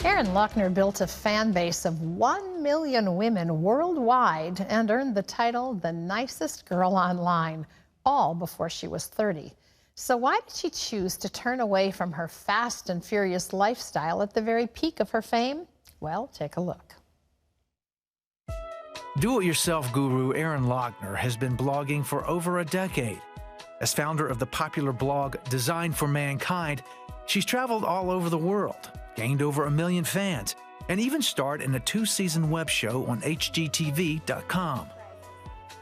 Erin Loechner built a fan base of 1 million women worldwide and earned the title the nicest girl online, all before she was 30. So why did she choose to turn away from her fast and furious lifestyle at the very peak of her fame? Well, take a look. Do-it-yourself guru Erin Loechner has been blogging for over a decade. As founder of the popular blog Designed for Mankind, she's traveled all over the world, gained over 1 million fans, and even starred in a 2-season web show on HGTV.com.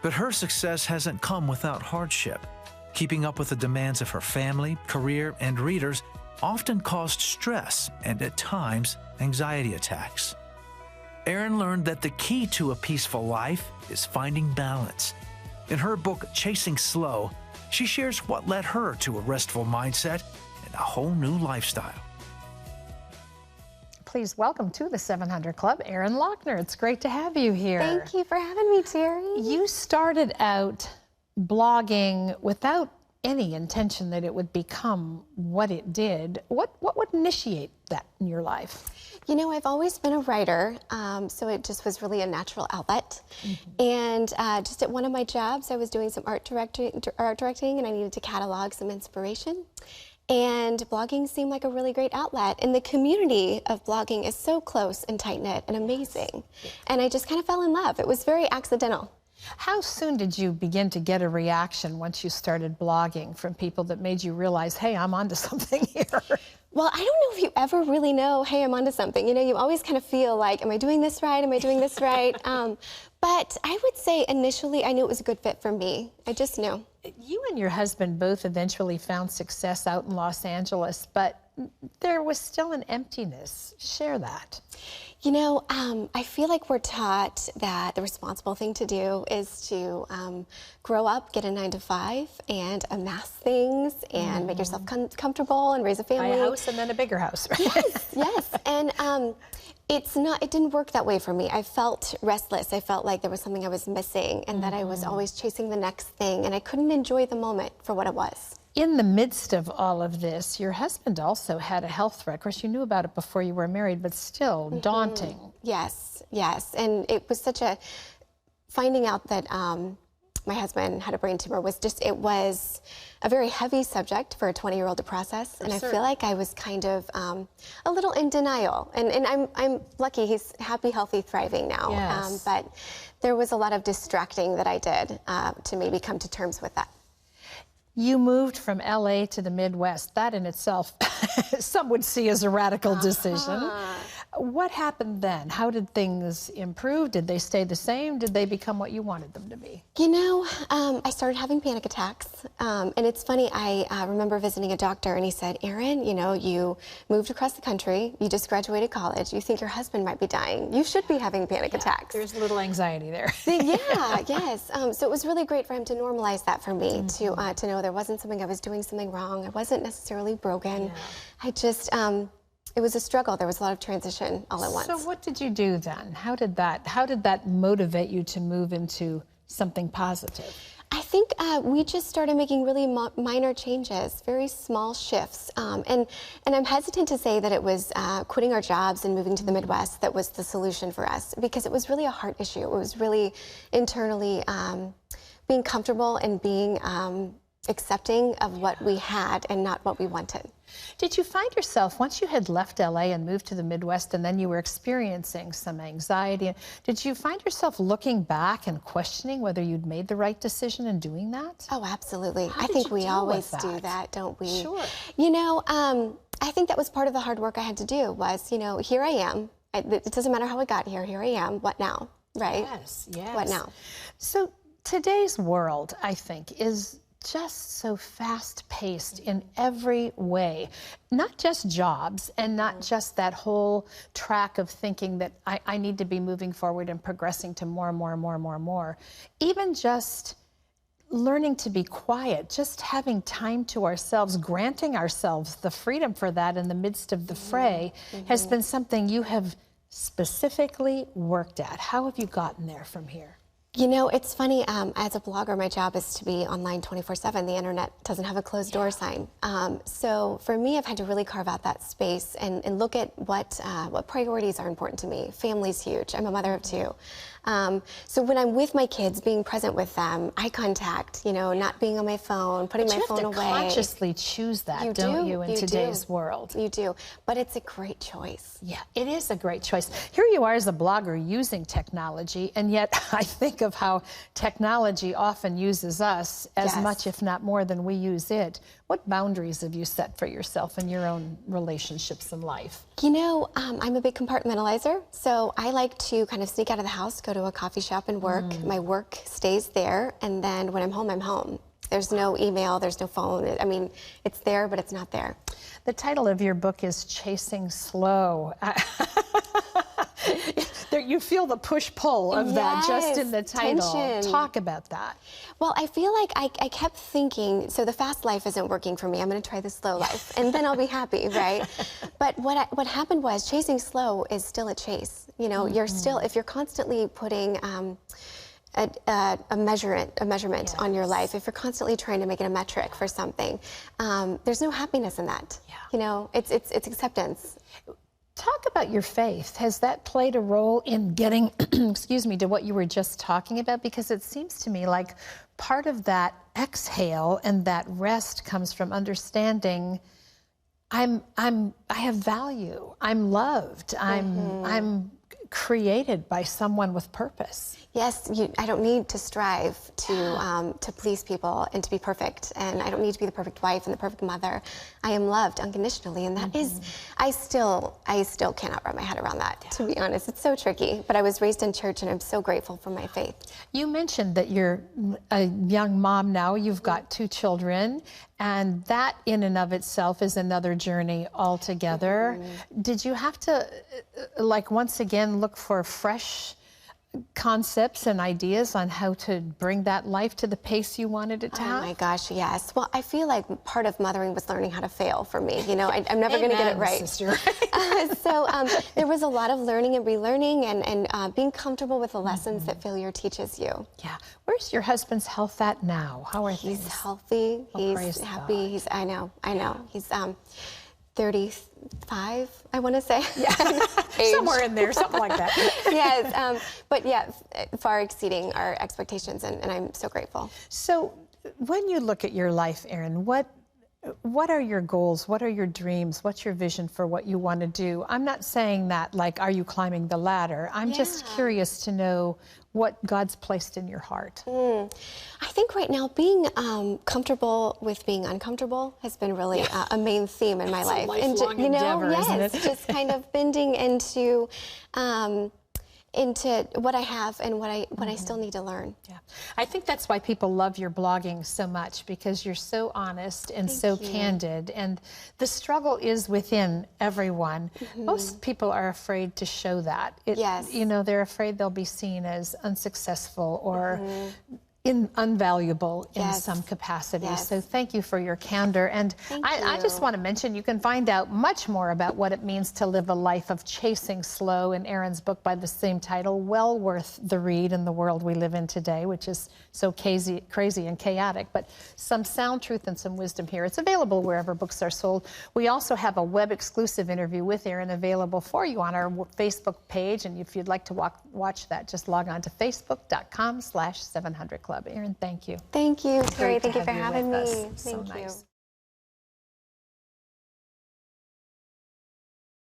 But her success hasn't come without hardship. Keeping up with the demands of her family, career, and readers often caused stress and, at times, anxiety attacks. Erin learned that the key to a peaceful life is finding balance. In her book, Chasing Slow, she shares what led her to a restful mindset and a whole new lifestyle. Please welcome to the 700 Club, Erin Loechner. It's great to have you here. Thank you for having me, Terry. You started out blogging without any intention that it would become what it did. What would initiate that in your life? You know, I've always been a writer, so it just was really a natural outlet. And just at one of my jobs, I was doing some art directing, and I needed to catalog some inspiration. And blogging seemed like a really great outlet. And the community of blogging is so close and tight-knit and amazing. And I just kind of fell in love. It was very accidental. How soon did you begin to get a reaction once you started blogging from people that made you realize, hey, I'm onto something here? Well, I don't know if you ever really know, hey, I'm onto something. You know, you always kind of feel like, am I doing this right? Am I doing this right? But I would say initially I knew it was a good fit for me. I just knew. You and your husband both eventually found success out in Los Angeles, but there was still an emptiness. Share that. You know, I feel like we're taught that the responsible thing to do is to grow up, get a 9-to-5, and amass things and make yourself comfortable and raise a family. Buy a house and then a bigger house. Right? Yes, yes. And it didn't work that way for me. I felt restless. I felt like there was something I was missing and that I was always chasing the next thing, and I couldn't enjoy the moment for what it was. In the midst of all of this, your husband also had a health threat. Of course, you knew about it before you were married, but still daunting. Yes, yes. And it was such a, finding out that my husband had a brain tumor was just, it was a very heavy subject for a 20-year-old to process. And I feel like I was kind of a little in denial. And I'm lucky he's happy, healthy, thriving now. Yes. But there was a lot of distracting that I did to maybe come to terms with that. You moved from LA to the Midwest. That in itself, some would see as a radical decision. What happened then? How did things improve? Did they stay the same? Did they become what you wanted them to be? You know, I started having panic attacks. And it's funny, I remember visiting a doctor and he said, Erin, you know, you moved across the country, you just graduated college, you think your husband might be dying. You should be having panic attacks. There's a little anxiety there. Yeah, yes. So it was really great for him to normalize that for me, to know there wasn't something, I was doing something wrong. I wasn't necessarily broken. I just, it was a struggle. There was a lot of transition all at once. So what did you do then? How did that motivate you to move into something positive? I think we just started making really minor changes, very small shifts. And I'm hesitant to say that it was quitting our jobs and moving to the Midwest that was the solution for us, because it was really a heart issue. It was really internally being comfortable and being accepting of what we had and not what we wanted. Did you find yourself, once you had left LA and moved to the Midwest and then you were experiencing some anxiety, did you find yourself looking back and questioning whether you'd made the right decision in doing that? Oh, absolutely. How I did think you we deal always with that? do that, don't we? Sure. You know, I think that was part of the hard work I had to do was, you know, here I am. It doesn't matter how I got here. Here I am. What now? Right? Yes, yes. What now? So today's world, I think, is just so fast-paced in every way. Not just jobs and not just that whole track of thinking that I need to be moving forward and progressing to more and more and more and more and more. Even just learning to be quiet, just having time to ourselves, granting ourselves the freedom for that in the midst of the fray has been something you have specifically worked at. How have you gotten there from here? You know, it's funny, as a blogger, my job is to be online 24/7. The internet doesn't have a closed door sign. So for me, I've had to really carve out that space and look at what priorities are important to me. Family's huge. I'm a mother of two. So when I'm with my kids, being present with them, eye contact, you know, not being on my phone, putting my phone away. You have to consciously choose that, don't you, in today's world? You do, but it's a great choice. Yeah, it is a great choice. Here you are as a blogger using technology, and yet I think of how technology often uses us as much, if not more, than we use it. What boundaries have you set for yourself in your own relationships and life? You know, I'm a big compartmentalizer, so I like to kind of sneak out of the house, go to a coffee shop and work. My work stays there, and then when I'm home, I'm home. There's no email, there's no phone. I mean, it's there, but it's not there. The title of your book is Chasing Slow. You feel the push-pull of that just in the title. Tension. Talk about that. Well, I feel like I kept thinking, so the fast life isn't working for me. I'm going to try the slow life, and then I'll be happy, right? But what happened was chasing slow is still a chase. You know, you're still, if you're constantly putting a measurement on your life, if you're constantly trying to make it a metric for something, there's no happiness in that. Yeah. You know, it's acceptance. Talk about your faith. Has that played a role in getting, excuse me, to what you were just talking about? Because it seems to me like part of that exhale and that rest comes from understanding I have value. I'm loved. I'm created by someone with purpose. Yes, I don't need to strive to please people and to be perfect, and I don't need to be the perfect wife and the perfect mother. I am loved unconditionally, and that is, I still cannot wrap my head around that, to be honest. It's so tricky, but I was raised in church, and I'm so grateful for my faith. You mentioned that you're a young mom now. You've got 2 children, and that in and of itself is another journey altogether. Did you have to, like, once again, look for fresh concepts and ideas on how to bring that life to the pace you wanted it to have? Oh my gosh, yes. Well, I feel like part of mothering was learning how to fail for me. You know, I'm never going to get it right. Sister. So there was a lot of learning and relearning and being comfortable with the lessons that failure teaches you. Yeah. Where's your husband's health at now? How are things? He's healthy. He's happy. God. I know. He's 35, I want to say. Yeah. Somewhere in there, something like that. Yes, but yeah, far exceeding our expectations, and I'm so grateful. So when you look at your life, Erin, what are your goals? What are your dreams? What's your vision for what you want to do? I'm not saying that like, are you climbing the ladder? I'm just curious to know what God's placed in your heart. I think right now being comfortable with being uncomfortable has been really a main theme in my life. And you know, yes, isn't it? just kind of bending into what I have and what I still need to learn. Yeah, I think that's why people love your blogging so much, because you're so honest and so candid, and the struggle is within everyone. Most people are afraid to show that. You know, they're afraid they'll be seen as unsuccessful or unvaluable in some capacity. So thank you for your candor. And I just want to mention, you can find out much more about what it means to live a life of chasing slow in Erin's book by the same title, well worth the read in the world we live in today, which is so crazy and chaotic, but some sound truth and some wisdom here. It's available wherever books are sold. We also have a web exclusive interview with Erin available for you on our Facebook page, and if you'd like to watch that, just log on to facebook.com/700club. Erin, thank you. Thank you, Terry. Great to Thank you for have you having with me. us. So Thank you. nice.